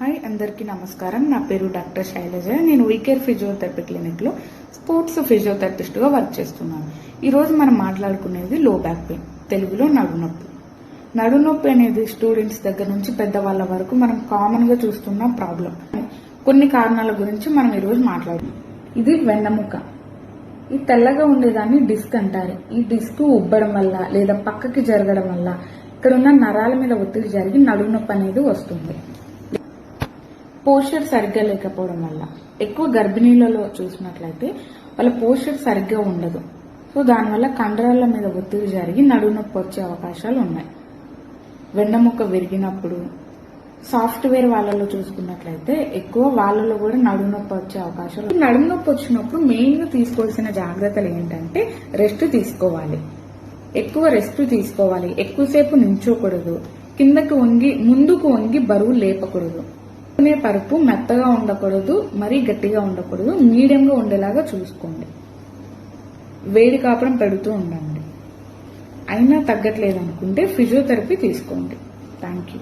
Hi అందరికీ నమస్కారం. నా పేరు డాక్టర్ శైలజ. నేను వీకేర్ ఫిజియోథెరపీ క్లినిక్లో స్పోర్ట్స్ ఫిజియోథెరపిస్ట్గా వర్క్ చేస్తున్నాను. ఈరోజు మనం మాట్లాడుకునేది లో బ్యాక్ పెయిన్, తెలుగులో నడునొప్పి. నడునొప్పి అనేది స్టూడెంట్స్ దగ్గర నుంచి పెద్దవాళ్ళ వరకు మనం కామన్గా చూస్తున్న ప్రాబ్లం. కొన్ని కారణాల గురించి మనం ఈరోజు మాట్లాడుతున్నాం. ఇది వెన్నెముక. ఈ తెల్లగా ఉండేదాన్ని డిస్క్ అంటారు. ఈ డిస్క్ ఉబ్బడం వల్ల లేదా పక్కకి జరగడం వల్ల ఇక్కడ ఉన్న నరాల మీద ఒత్తిడి జరిగి నడునొప్పి అనేది వస్తుంది. పోస్చర్ సరిగ్గా లేకపోవడం వల్ల, ఎక్కువ గర్భిణీలలో చూసినట్లయితే వాళ్ళ పోస్చర్ సరిగ్గా ఉండదు. సో దానివల్ల కండరాల మీద ఒత్తిడి జరిగి నడునొప్పి వచ్చే అవకాశాలు ఉన్నాయి. వెన్నెముక విరిగినప్పుడు, సాఫ్ట్వేర్ వాళ్ళలో చూసుకున్నట్లయితే ఎక్కువ వాళ్ళలో కూడా నడునొప్పి వచ్చే అవకాశాలు. నడునొప్పి వచ్చినప్పుడు మెయిన్గా తీసుకోవాల్సిన జాగ్రత్తలు ఏంటంటే రెస్ట్ తీసుకోవాలి, ఎక్కువ రెస్ట్ తీసుకోవాలి, ఎక్కువసేపు నించోకూడదు, కిందకి వంగి ముందుకు వంగి బరువు లేపకూడదు, పరుపు మెత్తగా ఉండకూడదు, మరీ గట్టిగా ఉండకూడదు, మీడియంగా ఉండేలాగా చూసుకోండి. వేడి కాపడం పెడుతూ ఉండండి. అయినా తగ్గట్లేదు అనుకుంటే ఫిజియోథెరపీ తీసుకోండి. Thank you.